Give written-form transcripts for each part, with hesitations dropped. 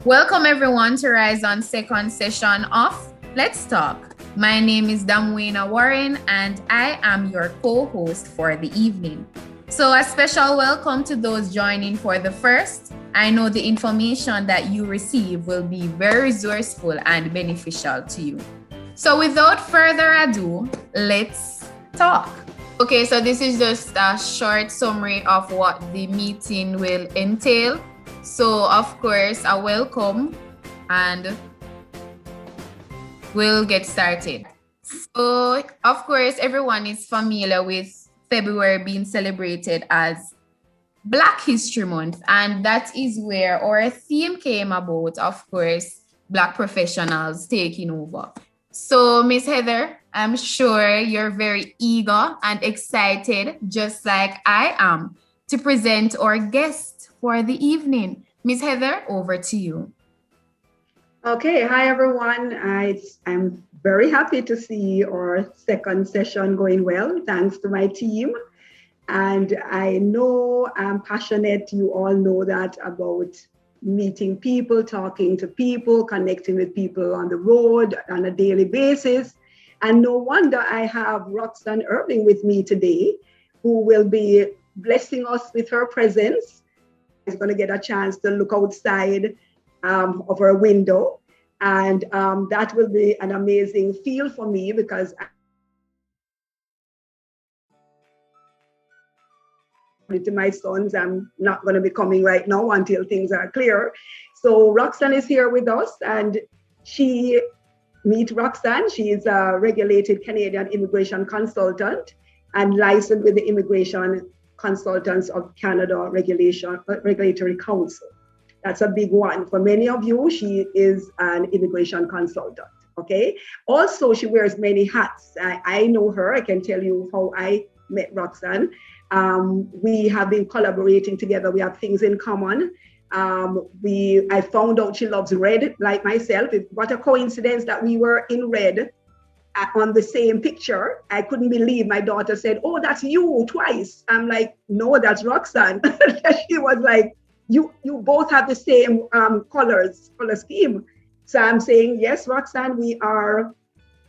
Welcome everyone to Rhizon's second session of Let's Talk. My name is Damwena Warren and I am your co-host for the evening. So a special welcome to those joining for the first. I know the information that you receive will be very resourceful and beneficial to you. So without further ado, let's talk. Okay, so this is just a short summary of what the meeting will entail. So, of course, a welcome and we'll get started. So, of course, everyone is familiar with February being celebrated as Black History Month, and that is where our theme came about, of course, Black professionals taking over. So, Miss Heather, I'm sure you're very eager and excited, just like I am, to present our guest for the evening. Miss Heather, over to you. Okay, hi everyone. I'm very happy to see our second session going well, thanks to my team. And I know I'm passionate, you all know that, about meeting people, talking to people, connecting with people on the road on a daily basis. And no wonder I have Roxanne Irving with me today, who will be blessing us with her presence. She's going to get a chance to look outside of her window. And that will be an amazing feel for me because to my sons, I'm not going to be coming right now until things are clear. So Roxanne is here with us, and meet Roxanne. She is a regulated Canadian immigration consultant and licensed with the Immigration Consultants of Canada Regulatory Council. That's a big one. For many of you, she is an immigration consultant, okay? Also, she wears many hats. I know her. I can tell you how I met Roxanne. We have been collaborating together. We have things in common. I found out she loves red, like myself. What a coincidence that we were in red on the same picture. I couldn't believe. My daughter said, "Oh, that's you," twice. I'm like, "No, that's Roxanne." She was like, you both have the same color scheme. So I'm saying, yes, Roxanne, we are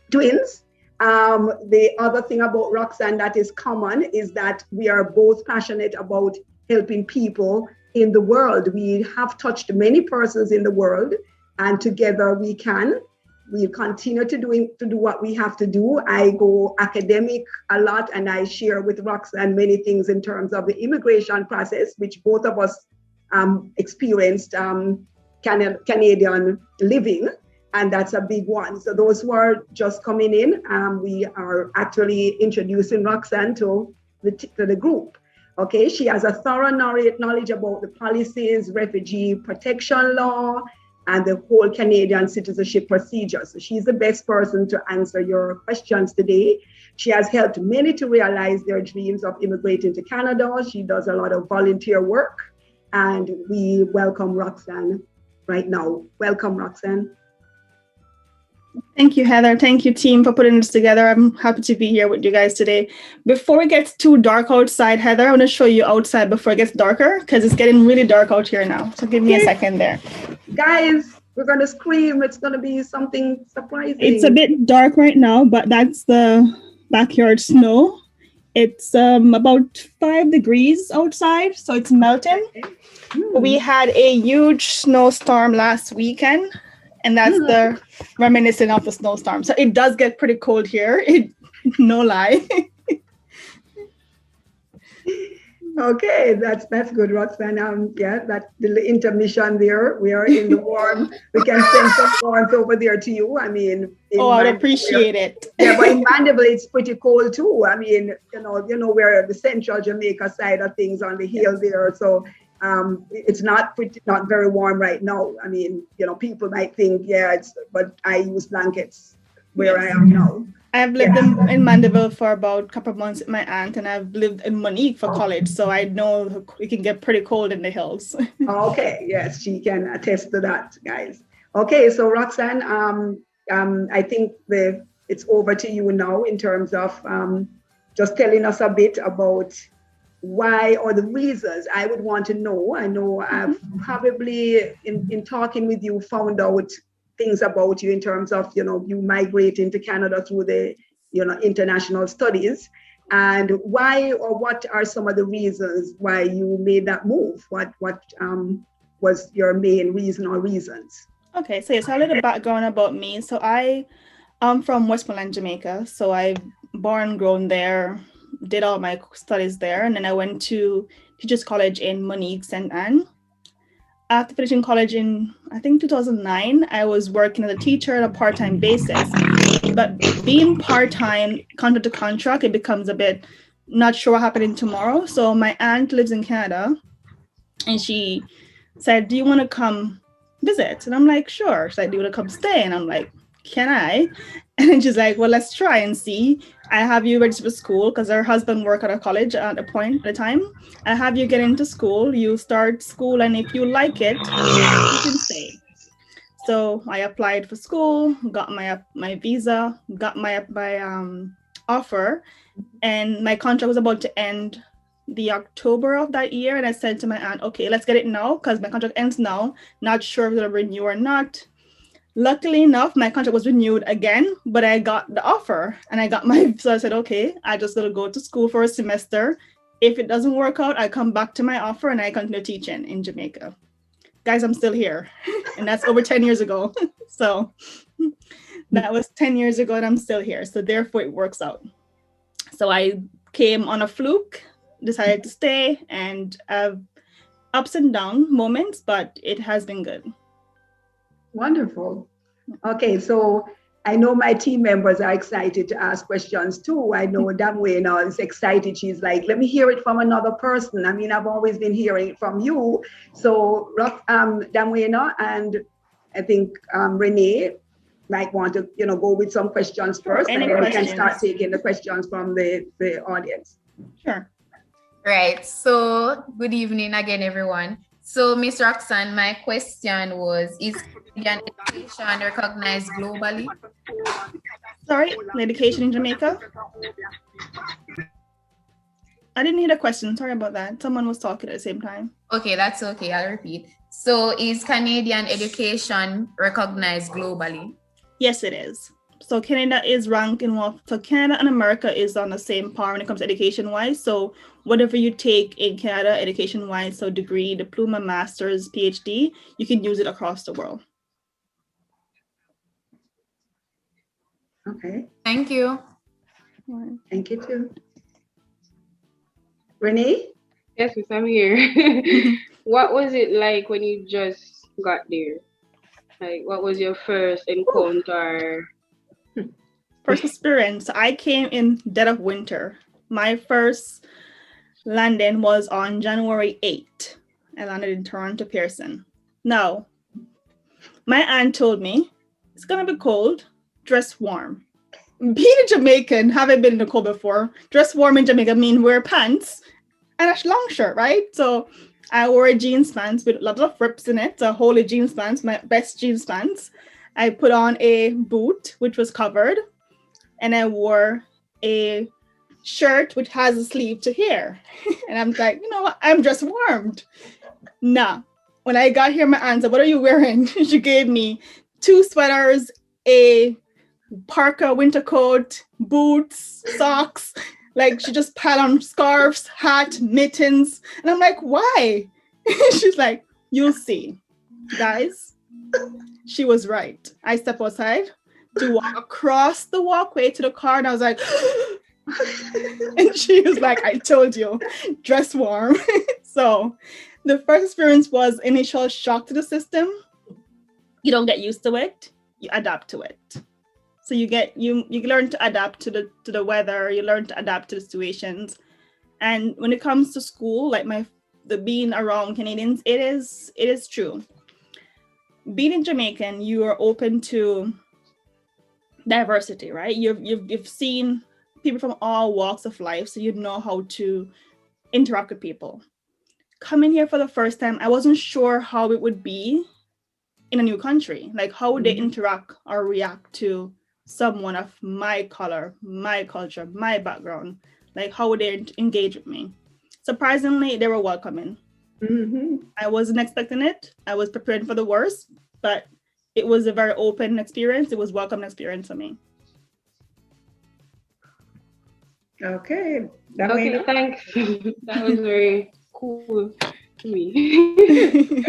twins. The other thing about Roxanne that is common is that we are both passionate about helping people in the world. We have touched many persons in the world, and together we'll continue to do what we have to do. I go academic a lot, and I share with Roxanne many things in terms of the immigration process, which both of us experienced Canadian living, and that's a big one. So those who are just coming in, we are actually introducing Roxanne to the group. Okay, she has a thorough knowledge about the policies, refugee protection law, and the whole Canadian citizenship procedure. So she's the best person to answer your questions today. She has helped many to realize their dreams of immigrating to Canada. She does a lot of volunteer work, and we welcome Roxanne right now. Welcome, Roxanne. Thank you, Heather. Thank you, team, for putting this together. I'm happy to be here with you guys today. Before we get too dark outside, Heather, I want to show you outside before it gets darker, because it's getting really dark out here now. So give me a second there. Guys, we're going to scream. It's going to be something surprising. It's a bit dark right now, but that's the backyard snow. It's about 5 degrees outside, so it's melting. We had a huge snowstorm last weekend, and that's the reminiscent of the snowstorm. So it does get pretty cold here, no lie. Okay, that's good, Roxanne. Yeah, that little intermission there. We are in the warm. We can send some warmth over there to you. I mean, I'd appreciate it. Yeah, but in Mandeville, it's pretty cold too. I mean, you know, we're the central Jamaica side of things on the hill there. So it's not very warm right now. I mean, you know, people might think, but I use blankets where I am now. I've lived in Mandeville for about a couple of months with my aunt, and I've lived in Monique for college, so I know it can get pretty cold in the hills. Okay, yes, she can attest to that, guys. Okay, so Roxanne, I think it's over to you now in terms of just telling us a bit about why or the reasons. I would want to know. I know I've probably in talking with you found out things about you in terms of, you migrating to Canada through the, international studies, and why or what are some of the reasons why you made that move? What was your main reason or reasons? Okay, so yes, a little background about me. So I'm from Westmoreland, Jamaica. So I born, grown there, did all my studies there, and then I went to Teachers College in Monique, St. Anne. After finishing college in, I think 2009, I was working as a teacher on a part-time basis. But being part-time, contract to contract, it becomes a bit not sure what happening tomorrow. So my aunt lives in Canada, and she said, "Do you want to come visit?" And I'm like, "Sure." She's like, "Do you want to come stay?" And I'm like, "Can I?" And then she's like, "Well, let's try and see. I have you register for school," because her husband worked at a college at a time. "I have you get into school, you start school, and if you like it, you can stay." So I applied for school, got my visa, got my offer, and my contract was about to end the October of that year. And I said to my aunt, "Okay, let's get it now, because my contract ends now. Not sure if it'll renew or not." Luckily enough, my contract was renewed again, but I got the offer and I got so I said, "Okay, I just gotta go to school for a semester. If it doesn't work out, I come back to my offer and I continue teaching in Jamaica." Guys, I'm still here. And that's over 10 years ago. So that was 10 years ago and I'm still here. So therefore it works out. So I came on a fluke, decided to stay, and ups and down moments, but it has been good. Wonderful. Okay, so I know my team members are excited to ask questions too. I know Damwena is excited. She's like, "Let me hear it from another person." I mean, I've always been hearing it from you. So Damwena and I think Renee might want to, go with some questions first, and then we can start taking the questions from the audience. Sure. Right. So good evening again, everyone. So, Ms. Roxanne, my question was, is Canadian education recognized globally? Sorry, education in Jamaica? I didn't hear the question. Sorry about that. Someone was talking at the same time. Okay, that's okay. I'll repeat. So, is Canadian education recognized globally? Yes, it is. So Canada is ranked so Canada and America is on the same par when it comes to education-wise. So whatever you take in Canada education-wise, so degree, diploma, master's, PhD, you can use it across the world. Okay. Thank you. Thank you too. Renee? Yes, miss, I'm here. What was it like when you just got there? Like, what was your first encounter? First experience, I came in dead of winter. My first landing was on January 8th. I landed in Toronto, Pearson. Now, my aunt told me, "It's gonna be cold, dress warm." Being a Jamaican, haven't been in the cold before, dress warm in Jamaica mean wear pants and a long shirt, right? So I wore a jeans pants with a lot of rips in it, so holy jeans pants, my best jeans pants. I put on a boot, which was covered, and I wore a shirt which has a sleeve to here. And I'm like, you know what? I'm just warmed. Nah. When I got here, my aunt said, "What are you wearing?" She gave me 2 sweaters, a parka winter coat, boots, socks. Like she just piled on scarves, hat, mittens. And I'm like, "Why?" She's like, "You'll see." Guys, she was right. I stepped outside to walk across the walkway to the car, and I was like, and she was like, "I told you, dress warm." So the first experience was initial shock to the system. You don't get used to it, you adapt to it. So you learn to adapt to the weather, you learn to adapt to the situations. And when it comes to school, like the being around Canadians, it is true. Being a Jamaican, you are open to diversity, right? You've seen people from all walks of life, so you know how to interact with people. Coming here for the first time, I wasn't sure how it would be in a new country. Like, how would they interact or react to someone of my color, my culture, my background? Like, how would they engage with me? surprisingly, they were welcoming. Mm-hmm. I wasn't expecting it. I was prepared for the worst, but it was a very open experience. It was a welcome experience for me. Okay. Okay, thanks. That was very cool to me.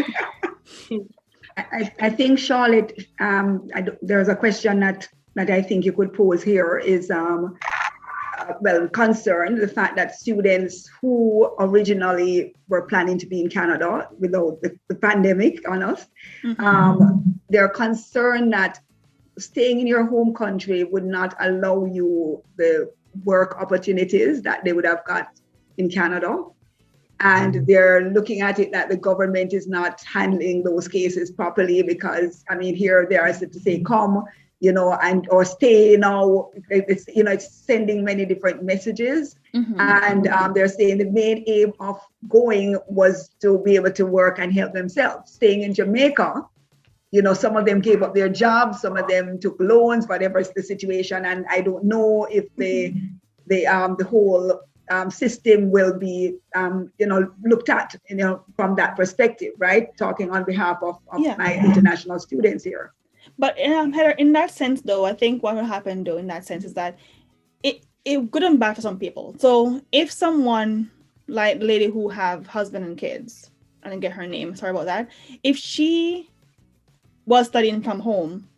I think, Charlotte, there's a question that I think you could pose here is, concerned the fact that students who originally were planning to be in Canada without the pandemic on us, they're concerned that staying in your home country would not allow you the work opportunities that they would have got in Canada. And they're looking at it that the government is not handling those cases properly because, I mean, here they are to say, come, and or stay now. It's, it's sending many different messages. And they're saying the main aim of going was to be able to work and help themselves. Staying in Jamaica, some of them gave up their jobs, some of them took loans, whatever is the situation. And I don't know if the whole system will be, looked at, from that perspective, right? Talking on behalf of my international students here. But Heather, in that sense, though, I think what will happen, though, in that sense, is that it good and bad for some people. So if someone like the lady who have husband and kids, I didn't get her name, sorry about that. If she was studying from home,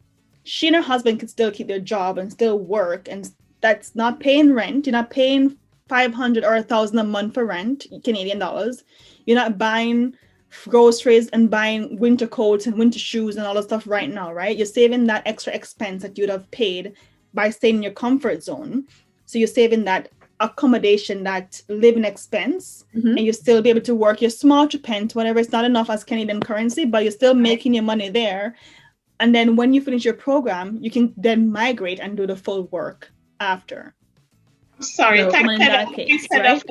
she and her husband could still keep their job and still work, and that's not paying rent. You're not paying $500 or $1,000 a month for rent, Canadian dollars. You're not buying groceries and buying winter coats and winter shoes and all that stuff right now, right? You're saving that extra expense that you'd have paid by staying in your comfort zone. So you're saving that accommodation, that living expense, and you still be able to work your small pence, whatever. It's not enough as Canadian currency, but you're still making your money there. And then when you finish your program, you can then migrate and do the full work after. Sorry, So thanks, Heather, right?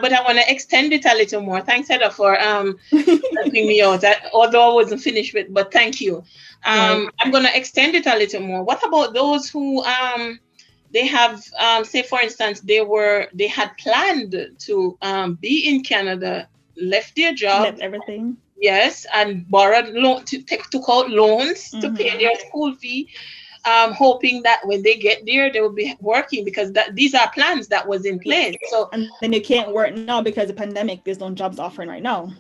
but I want to extend it a little more. Thanks, Heather, for helping me out. Although I wasn't finished with, but thank you. I'm going to extend it a little more. What about those who they have, say, for instance, they had planned to be in Canada, left their job, left everything. Yes, and borrowed took out loans to pay their school fee. Hoping that when they get there, they will be working because these are plans that was in place. So and then you can't work now because of the pandemic. There's no jobs offering right now,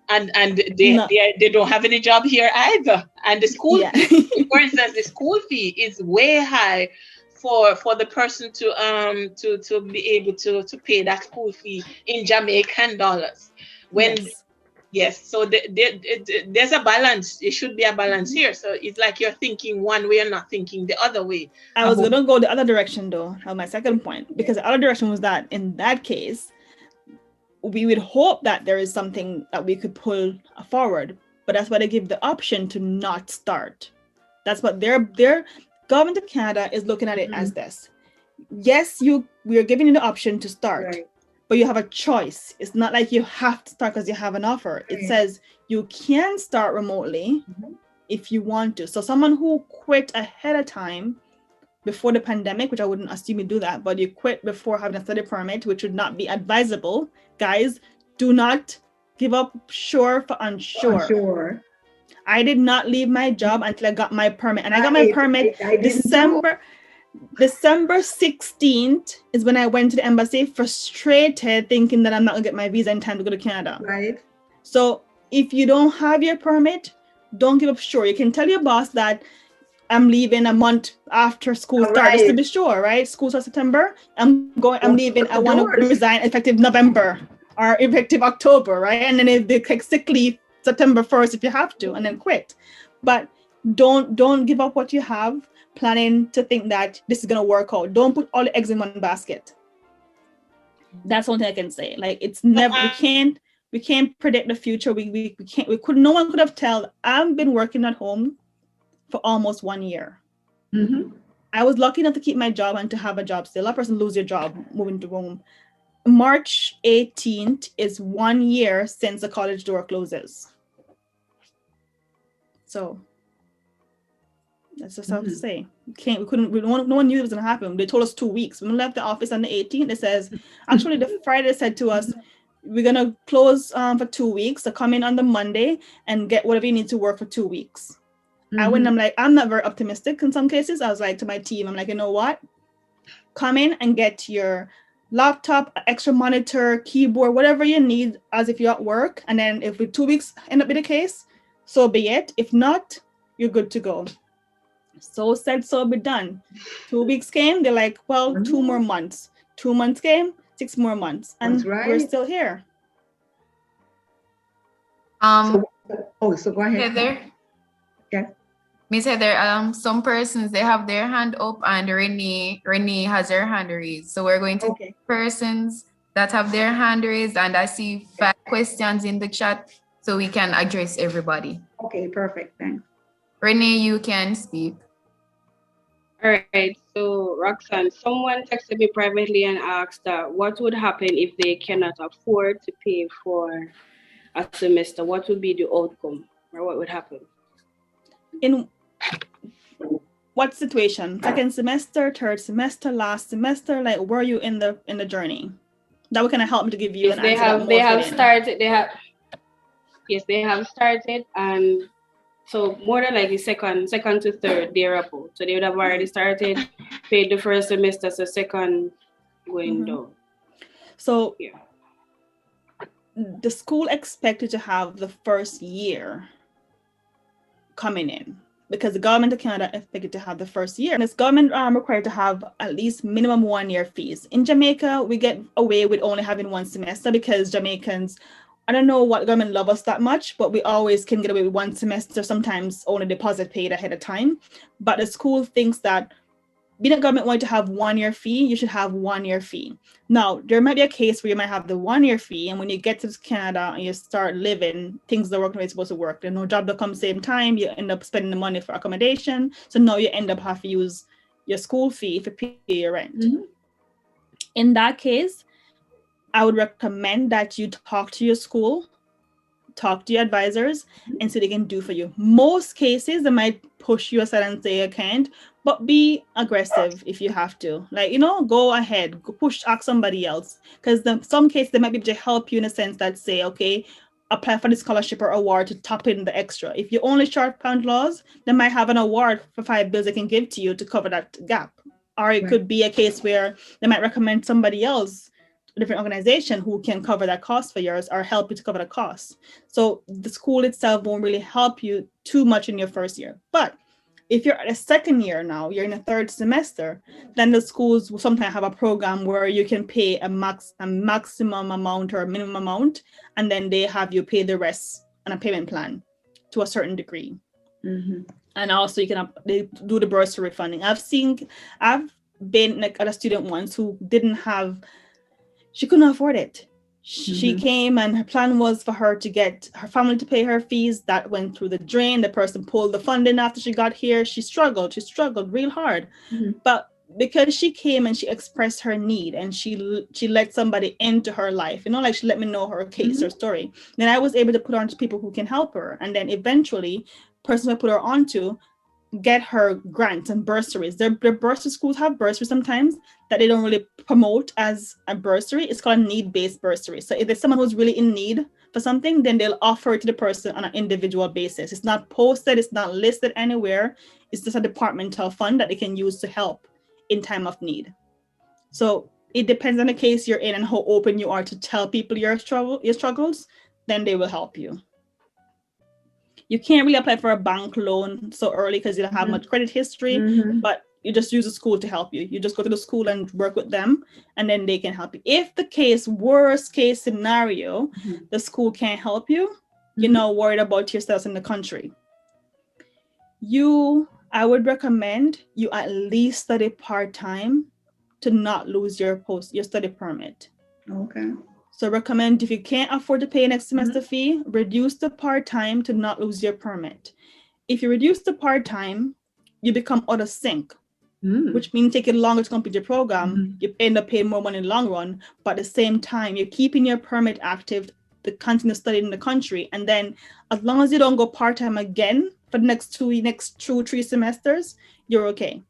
and they don't have any job here either. And the school, for instance, the school fee is way high for the person to be able to pay that school fee in Jamaican dollars. Yes, so there's a balance. It should be a balance here. So it's like you're thinking one way and not thinking the other way. I was going to go the other direction, though, on my second point, because the other direction was that in that case, we would hope that there is something that we could pull forward, but that's why they give the option to not start. That's what their government of Canada is looking at it as this. Yes, we are giving you the option to start. Right. But you have a choice. It's not like you have to start because you have an offer. It says you can start remotely if you want to. So someone who quit ahead of time before the pandemic, which I wouldn't assume you do that, but you quit before having a study permit, which would not be advisable. Guys, do not give up sure for unsure. I did not leave my job until I got my permit. And I got my permit December 16th is when I went to the embassy, frustrated, thinking that I'm not gonna get my visa in time to go to Canada. Right. So if you don't have your permit, don't give up sure. You can tell your boss that I'm leaving a month after school starts, just to be sure, right? School starts September. I'm leaving. I want to resign effective November or effective October, right? And then if they take sick leave September 1st if you have to, and then quit. But don't give up what you have, planning to think that this is going to work out. Don't put all the eggs in one basket. That's one thing I can say. Like, it's never, we can't predict the future. No one could have told. I've been working at home for almost 1 year. I was lucky enough to keep my job and to have a job still. A person lose your job moving to home. March 18th is 1 year since the college door closes. So That's just how to say. No one knew it was gonna happen. They told us 2 weeks. When we left the office on the 18th, it says, actually the Friday said to us, we're gonna close for 2 weeks. So come in on the Monday and get whatever you need to work for 2 weeks. I'm like, I'm not very optimistic in some cases. I was like to my team, I'm like, you know what? Come in and get your laptop, extra monitor, keyboard, whatever you need as if you're at work. And then if 2 weeks end up being the case, so be it. If not, you're good to go. So said, so be done. 2 weeks came, they're like, well, 2 more months. 2 months came, 6 more months. And we're still here. So go ahead. Heather? Yeah. Miss Heather, some persons, they have their hand up and Renee has her hand raised. So we're going to persons that have their hand raised, and I see 5 questions in the chat so we can address everybody. Okay, perfect. Thanks. Renee, you can speak. All right, so Roxanne, someone texted me privately and asked what would happen if they cannot afford to pay for a semester? What would be the outcome, or what would happen? In what situation? Second semester, third semester, last semester? Like, were you in the journey? That would kind of help me to give you an answer. They have started, they have started, and so more than likely second to third, they're up. So they would have already started, paid the first semester, so second going down. So the school expected to have the first year coming in, because the government of Canada expected to have the first year. And this government required to have at least minimum 1 year fees. In Jamaica, we get away with only having 1 semester because Jamaicans, I don't know what government love us that much, but we always can get away with 1 semester, sometimes only deposit paid ahead of time. But the school thinks that being a government wanted to have 1 year fee, you should have 1 year fee. Now, there might be a case where you might have the 1 year fee, and when you get to Canada and you start living, things don't work the way it's supposed to work. There's no job that comes same time, you end up spending the money for accommodation. So now you end up having to use your school fee to pay your rent. In that case, I would recommend that you talk to your school, talk to your advisors, and see what they can do for you. Most cases, they might push you aside and say, I can't, but be aggressive if you have to. Like, go ahead, go push, ask somebody else. Because some cases, they might be able to help you in a sense that say, okay, apply for the scholarship or award to top in the extra. If you're only short pound laws, they might have an award for 5 bills they can give to you to cover that gap. Or it could be a case where they might recommend somebody else, a different organization, who can cover that cost for yours or help you to cover the cost. So the school itself won't really help you too much in your first year. But if you're at a second year now, you're in a third semester, then the schools will sometimes have a program where you can pay a maximum amount or a minimum amount, and then they have you pay the rest on a payment plan to a certain degree. And also they do the bursary funding. I've been at a student once who she couldn't afford it. She came and her plan was for her to get her family to pay her fees. That went through the drain. The person pulled the funding after she got here. She struggled real hard. But because she came and she expressed her need and she let somebody into her life, like she let me know her case, her story, then I was able to put her on to people who can help her. And then eventually, person I put her onto get her grants and bursaries. Their bursary schools have bursaries sometimes that they don't really promote as a bursary. It's called a need-based bursary. So if there's someone who's really in need for something, then they'll offer it to the person on an individual basis. It's not posted, it's not listed anywhere. It's just a departmental fund that they can use to help in time of need. So it depends on the case you're in and how open you are to tell people your struggles, then they will help you. You can't really apply for a bank loan so early because you don't have much credit history, but you just use a school to help you. You just go to the school and work with them, and then they can help you. If the worst case scenario, the school can't help you, you're not worried about your status in the country. I would recommend you at least study part-time to not lose your study permit. Okay. So recommend, if you can't afford to pay next semester fee, reduce the part-time to not lose your permit. If you reduce the part-time, you become out of sync, which means taking longer to complete your program. You end up paying more money in the long run, but at the same time, you're keeping your permit active to continue studying in the country. And then as long as you don't go part-time again for the next 3 semesters, you're okay.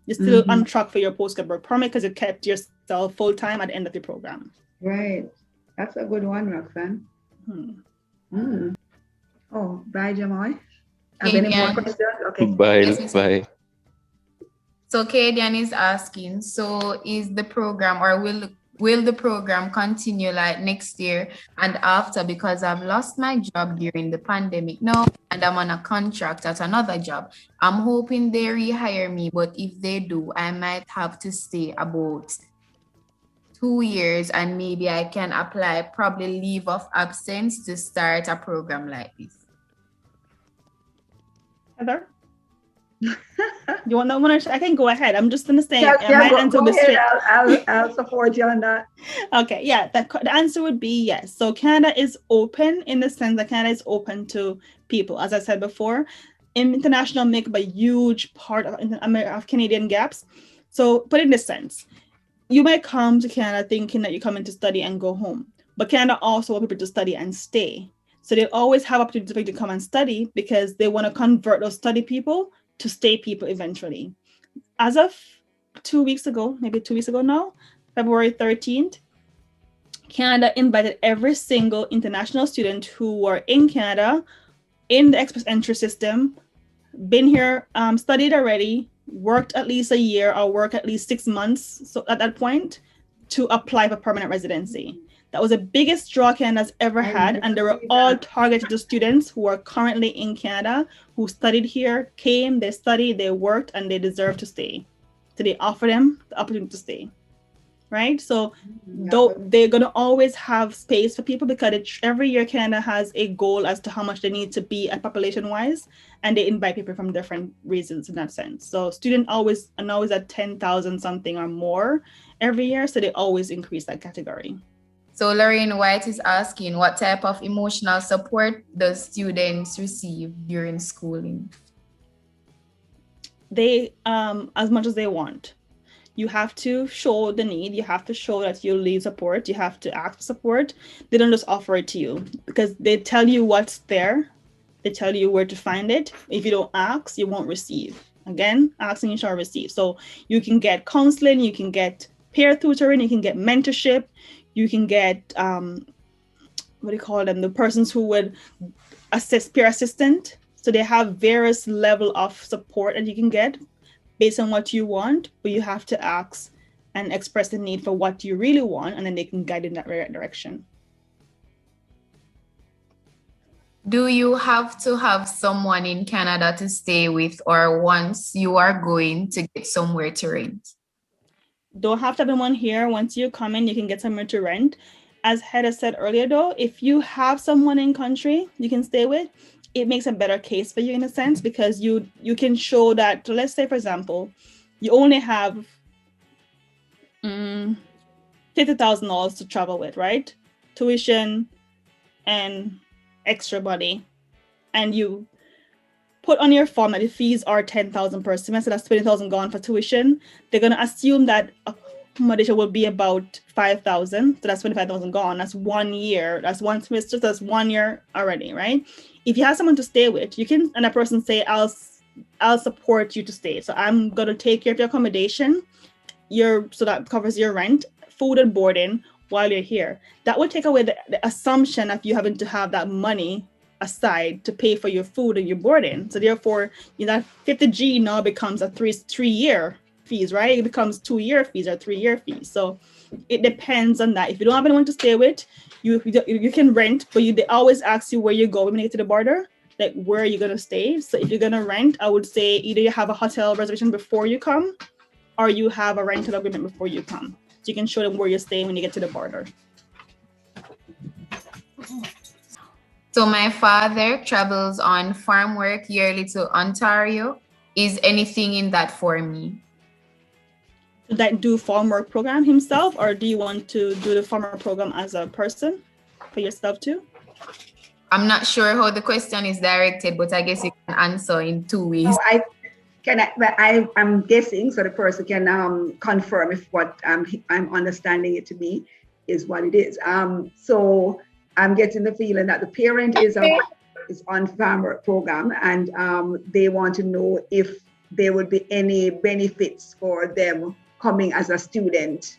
You're still on track for your postgrad work permit because you kept yourself full-time at the end of the program. Right. That's a good one, Roxanne. Oh, bye, Jamal. Have any more questions? Okay. Bye. So Kadian is asking, so is the program, or will the program continue like next year and after? Because I've lost my job during the pandemic now and I'm on a contract at another job. I'm hoping they rehire me, but if they do, I might have to stay about 2 years and maybe I can apply probably leave of absence to start a program like this. Heather? You want that one? I can go ahead. I'm just going to say, go ahead. straight. I'll support you on that. Okay, yeah, the answer would be yes. So Canada is open in the sense that Canada is open to people. As I said before, international make up a huge part of Canadian gaps. So put it in this sense, you might come to Canada thinking that you're coming to study and go home, but Canada also wants people to study and stay. So they always have opportunity for you to come and study because they want to convert those study people to stay people eventually. As of 2 weeks ago, maybe 2 weeks ago now, February 13th, Canada invited every single international student who were in Canada in the express entry system, been here, studied already, worked at least a year or work at least 6 months. So at that point, to apply for permanent residency. That was the biggest draw Canada's ever had, and they were all targeted to students who are currently in Canada, who studied here, came, they studied, they worked, and they deserve to stay. So they offer them the opportunity to stay, right? So though they're going to always have space for people because every year Canada has a goal as to how much they need to be at population-wise, and they invite people from different reasons in that sense. So students always at 10,000 something or more every year, so they always increase that category. So Lorraine White is asking, what type of emotional support does students receive during schooling? They, as much as they want. You have to show the need. You have to show that you need support. You have to ask for support. They don't just offer it to you because they tell you what's there. They tell you where to find it. If you don't ask, you won't receive. Again, asking you shall receive. So you can get counseling, you can get peer tutoring, you can get mentorship, you can get, the persons who would assist, peer assistant. So they have various level of support that you can get based on what you want, but you have to ask and express the need for what you really want, and then they can guide in that right direction. Do you have to have someone in Canada to stay with, or once you are going to get somewhere to rent? Don't have to have anyone here. Once you come in, you can get somewhere to rent. As Hedda said earlier, though, if you have someone in country you can stay with, it makes a better case for you in a sense, because you can show that, let's say, for example, you only have $50,000 to travel with, right? Tuition and extra money. And you put on your form that the fees are $10,000 per semester, that's $20,000 gone for tuition. They're going to assume that accommodation will be about $5,000. So that's $25,000 gone. That's 1 year. That's one semester. That's 1 year already, right? If you have someone to stay with, you can, and a person say, I'll support you to stay. So I'm going to take care of your accommodation, so that covers your rent, food and boarding while you're here. That would take away the assumption of you having to have that money aside to pay for your food and your boarding. So therefore, that 50G now becomes a three-year fees, right? It becomes 2-year fees or 3-year fees. So it depends on that. If you don't have anyone to stay with, you can rent, but they always ask you where you go when you get to the border, like where are you going to stay? So if you're going to rent, I would say either you have a hotel reservation before you come, or you have a rental agreement before you come. So you can show them where you're staying when you get to the border. So my father travels on farm work yearly to Ontario. Is anything in that for me? Should that do farm work program himself, or do you want to do the farmer program as a person for yourself too? I'm not sure how the question is directed, but I guess you can answer in 2 ways. I'm guessing, so the person can confirm if what I'm understanding it to be is what it is. So I'm getting the feeling that the parent is on farmer program, and they want to know if there would be any benefits for them coming as a student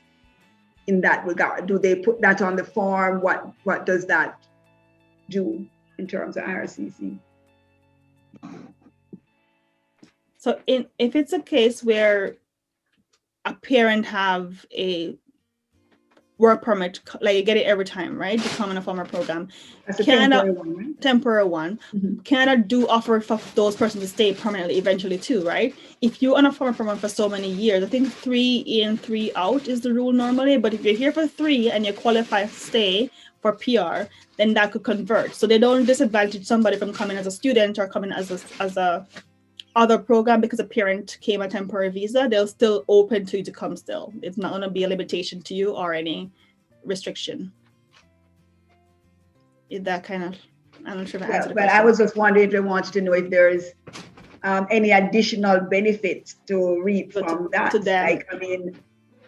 in that regard. Do they put that on the form? What does that do in terms of RCC? So if it's a case where a parent have a work permit, like you get it every time, right? To come in a farmer program. That's a temporary one, right? Temporary one. Mm-hmm. Canada do offer for those persons to stay permanently eventually too, right? If you're on a farmer program for so many years, I think 3 in, 3 out is the rule normally. But if you're here for 3 and you qualify to stay for PR, then that could convert. So they don't disadvantage somebody from coming as a student or coming as a other program because a parent came a temporary visa. They'll still open to you to come still. It's not going to be a limitation to you or any restriction. Is that kind of, I'm not sure if I answered the question. But I was just wondering if they wanted to know if there is any additional benefits to reap from that. To them. Like, I mean,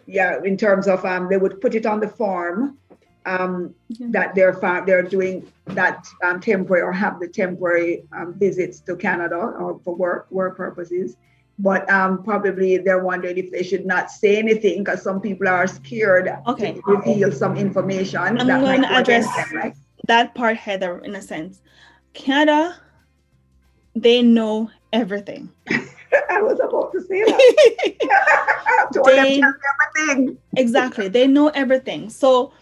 yeah, in terms of they would put it on the form that they're doing that temporary or have the temporary visits to Canada or for work purposes. But probably they're wondering if they should not say anything because some people are scared to reveal some information. I'm going to address that part, Heather, in a sense. Canada, they know everything. I was about to say that. They tell everything. Exactly. They know everything. So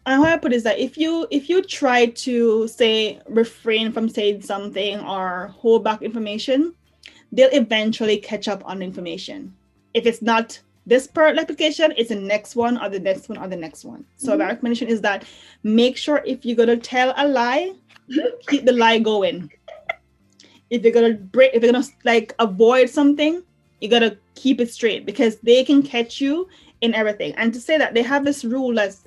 how I put it is that if you try to say refrain from saying something or hold back information, they'll eventually catch up on the information. If it's not this per application, it's the next one or the next one or the next one. So my recommendation is that make sure if you're gonna tell a lie, keep the lie going. If you're gonna like avoid something, you gotta keep it straight because they can catch you in everything. And to say that they have this rule as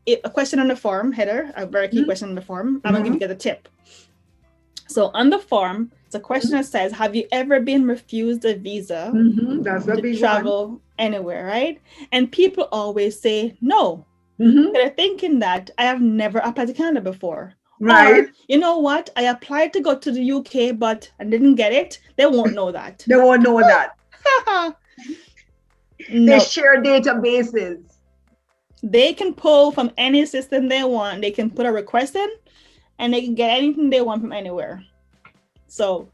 a question on the form, Heather, a very key question on the form. I'm gonna give you the tip. So on the form, it's a question that says, have you ever been refused a visa to travel anywhere, right? And people always say no. They're thinking that I have never applied to Canada before. Right. Or, you know what? I applied to go to the UK, but I didn't get it. They won't know that. They won't know that. No. They share databases. They can pull from any system they want. They can put a request in and they can get anything they want from anywhere. So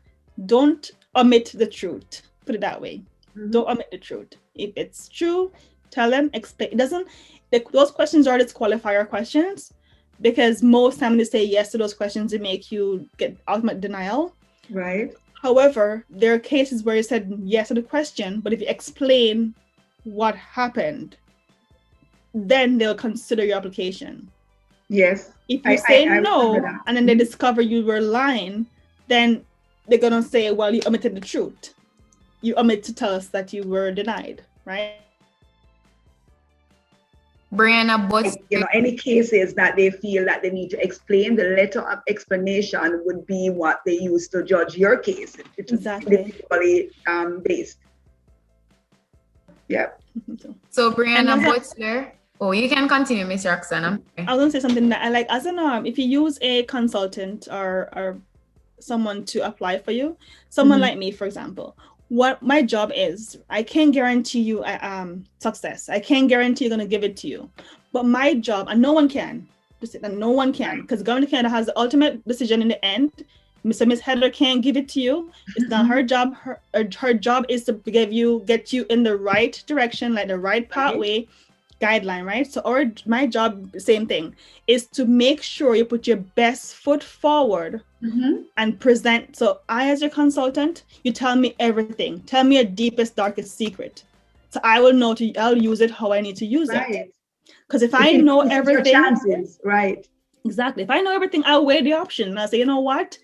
don't omit the truth. Put it that way. Don't omit the truth. If it's true, tell them, explain. It doesn't, those questions are disqualifier questions because most times they say yes to those questions to make you get ultimate denial. Right. However, there are cases where you said yes to the question, but if you explain what happened, then they'll consider your application. Yes. If you say no, and then they discover you were lying, then they're gonna say, well, you omitted the truth. You omit to tell us that you were denied, right? Brianna, but any cases that they feel that they need to explain, the letter of explanation would be what they use to judge your case. It's individually based. Yeah. So Brianna Butler. Oh, you can continue, Miss Roxanne. I was gonna say something that I like as an if you use a consultant or someone to apply for you, someone like me, for example, what my job is, I can't guarantee you success. I can't guarantee you're gonna give it to you. But my job, and no one can, just say that no one can, because Government of Canada has the ultimate decision in the end. Miss Heather can't give it to you. It's not her job. Her job is to get you in the right direction, like the right pathway. Guideline, right? So my job, same thing, is to make sure you put your best foot forward and present. So I, as your consultant, you tell me everything. Tell me your deepest, darkest secret. So I will know I'll use it how I need to use it. Because if I know everything, your chances, right? Exactly. If I know everything, I'll weigh the option and I'll say, you know what?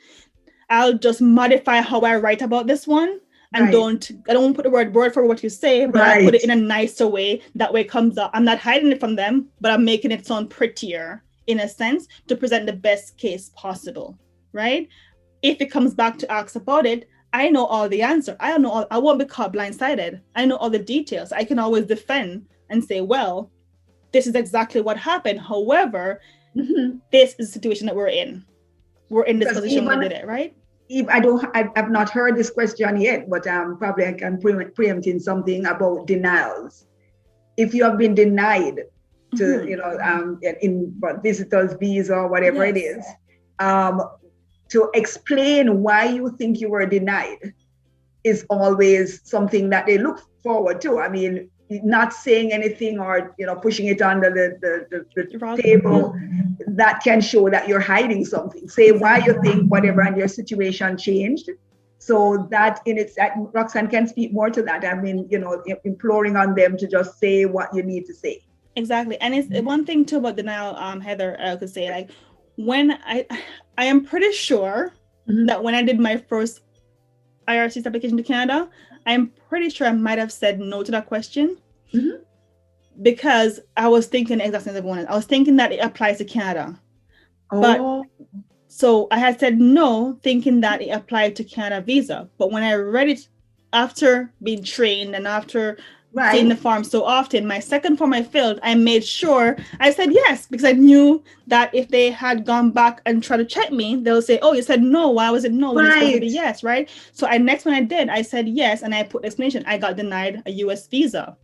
I'll just modify how I write about this one. And I don't put the word for what you say, but I put it in a nicer way. That way it comes up. I'm not hiding it from them, but I'm making it sound prettier in a sense to present the best case possible, right? If it comes back to ask about it, I know all the answer. I won't be caught blindsided. I know all the details. I can always defend and say, well, this is exactly what happened. However, this is the situation that we're in. We're in this Because position when we did it, right? I've not heard this question yet, but probably I can preempt in something about denials. If you have been denied to, in visitors visa or whatever it is, to explain why you think you were denied is always something that they look forward to. I mean, not saying anything or pushing it under the table that can show that you're hiding something. Say why you think whatever and your situation changed. So that Roxanne can speak more to that. I mean, imploring on them to just say what you need to say. Exactly. And it's one thing too about denial, Heather, I could say, like, when I am pretty sure that when I did my first IRCC application to Canada, I'm pretty sure I might have said no to that question because I was thinking exactly as everyone else. I was thinking that it applies to Canada. But so I had said no, thinking that it applied to Canada visa. But when I read it after being trained and after seeing the form so often, my second form I filled, I made sure I said yes, because I knew that if they had gone back and tried to check me, they'll say, oh, you said no. Why was it no? When it's supposed to be yes, right? So next one I did, I said yes, and I put the explanation. I got denied a US visa.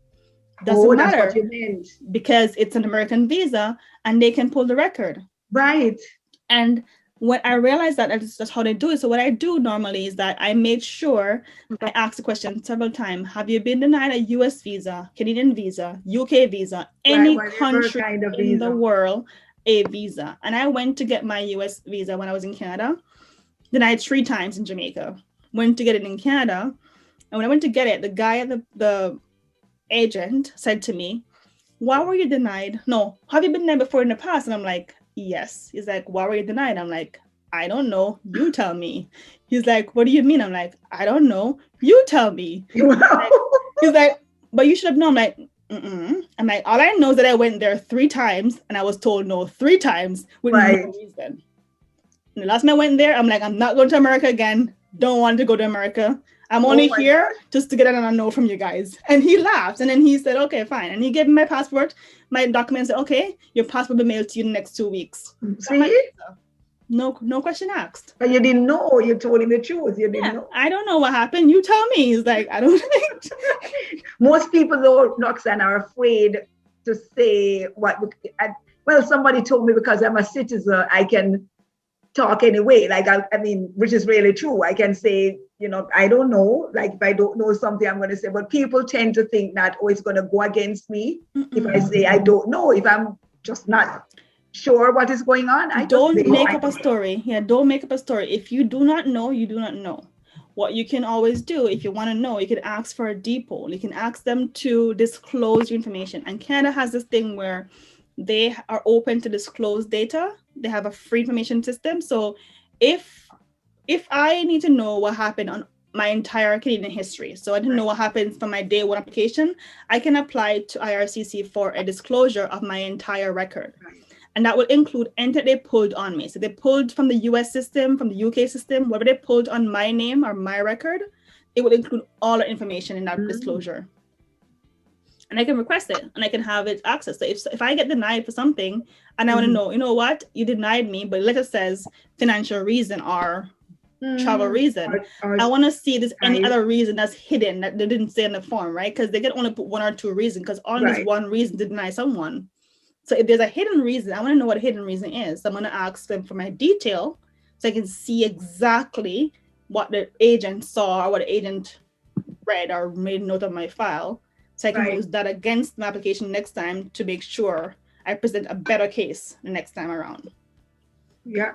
Doesn't matter. That's what you meant. Because it's an American visa and they can pull the record. Right. And when I realized that that's how they do it. So what I do normally is that I made sure I ask the question several times. Have you been denied a US visa, Canadian visa, UK visa, any country in the world, a visa? And I went to get my US visa when I was in Canada. Denied 3 times in Jamaica. Went to get it in Canada. And when I went to get it, the guy at the agent said to me, why were you denied? No, have you been denied before in the past? And I'm like, yes. He's like, why were you denied? I'm like, I don't know. You tell me. He's like, what do you mean? I'm like, I don't know. You tell me. He's like, but you should have known. I'm like, I'm like, all I know is that I went there 3 times and I was told no 3 times with no reason. And the last time I went there, I'm like, I'm not going to America again. Don't want to go to America. I'm only here just to get a no from you guys. And he laughed. And then he said, okay, fine. And he gave me my passport, my documents. Said, okay, your passport will be mailed to you in the next 2 weeks. See? Like, no question asked. But you didn't know. You told him the truth. You didn't know. I don't know what happened. You tell me. He's like, I don't think. Most people, though, Roxanne, are afraid to say what. Well, somebody told me because I'm a citizen, I can talk anyway. Like, I mean, which is really true. I can say, I don't know. Like, if I don't know something, I'm going to say. But people tend to think that, it's going to go against me if I say I don't know. If I'm just not sure what is going on, I don't make up a story. Yeah, don't make up a story. If you do not know, you do not know. What you can always do, if you want to know, you can ask for a depot. You can ask them to disclose your information. And Canada has this thing where they are open to disclose data. They have a free information system. So if I need to know what happened on my entire Canadian history, so I didn't know what happened from my day 1 application, I can apply to IRCC for a disclosure of my entire record. And that will include anything they pulled on me. So they pulled from the US system, from the UK system, whatever they pulled on my name or my record, it will include all the information in that disclosure. And I can request it and I can have it access. So if I get denied for something and I want to know, you know what, you denied me, but letter says financial reason or travel reason. I want to see if there's any other reason that's hidden that they didn't say in the form, right? Because they can only put 1 or 2 reasons because only there's 1 reason to deny someone. So if there's a hidden reason, I want to know what a hidden reason is. So I'm going to ask them for my detail so I can see exactly what the agent saw or what the agent read or made note of my file. So I can use that against my application next time to make sure I present a better case the next time around. Yeah.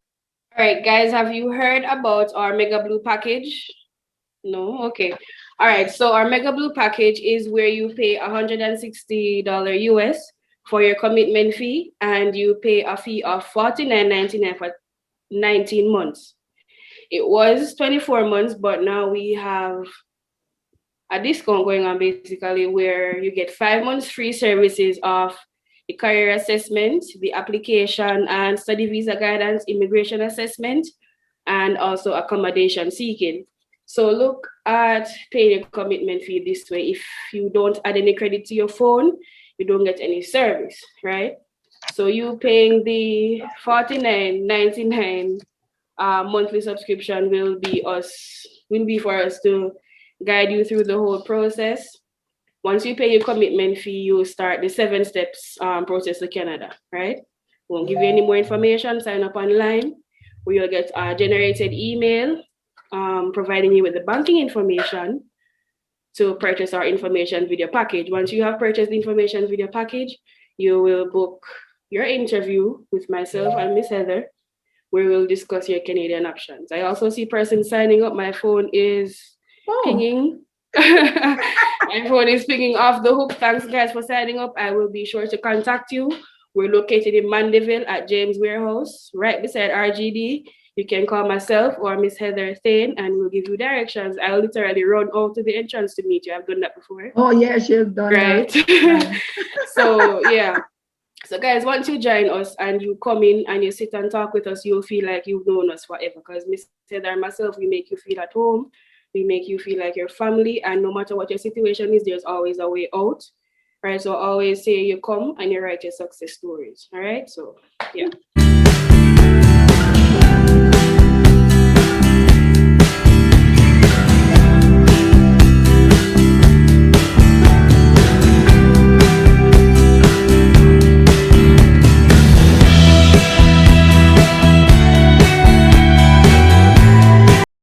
All right, guys, have you heard about our Mega Blue package? No? Okay. All right, so our Mega Blue package is where you pay $160 US for your commitment fee, and you pay a fee of $49.99 for 19 months. It was 24 months, but now we have a discount going on basically where you get 5 months free services of the career assessment, the application and study visa guidance, immigration assessment, and also accommodation seeking. So look at paying your commitment fee this way. If you don't add any credit to your phone, you don't get any service, right? So you paying the $49.99 monthly subscription will be for us to guide you through the whole process. Once you pay your commitment fee, you start the 7 steps process to Canada, right? Won't give you any more information. Sign up online, where you'll get a generated email providing you with the banking information to purchase our information video package. Once you have purchased the information video package, you will book your interview with myself and Miss Heather, where we'll discuss your Canadian options. I also see persons signing up. My phone is pinging. My phone is pinging off the hook. Thanks, guys, for signing up. I will be sure to contact you. We're located in Mandeville at James Warehouse, right beside RGD. You can call myself or Miss Heather Thane, and we'll give you directions. I'll literally run out to the entrance to meet you. I've done that before. Oh, yeah, she's done right. That. So, yeah. So, guys, once you join us and you come in and you sit and talk with us, you'll feel like you've known us forever. Because Miss Heather and myself, we make you feel at home. We make you feel like your family. And no matter what your situation is, there's always a way out. Right? So always say you come and you write your success stories. All right? So, yeah.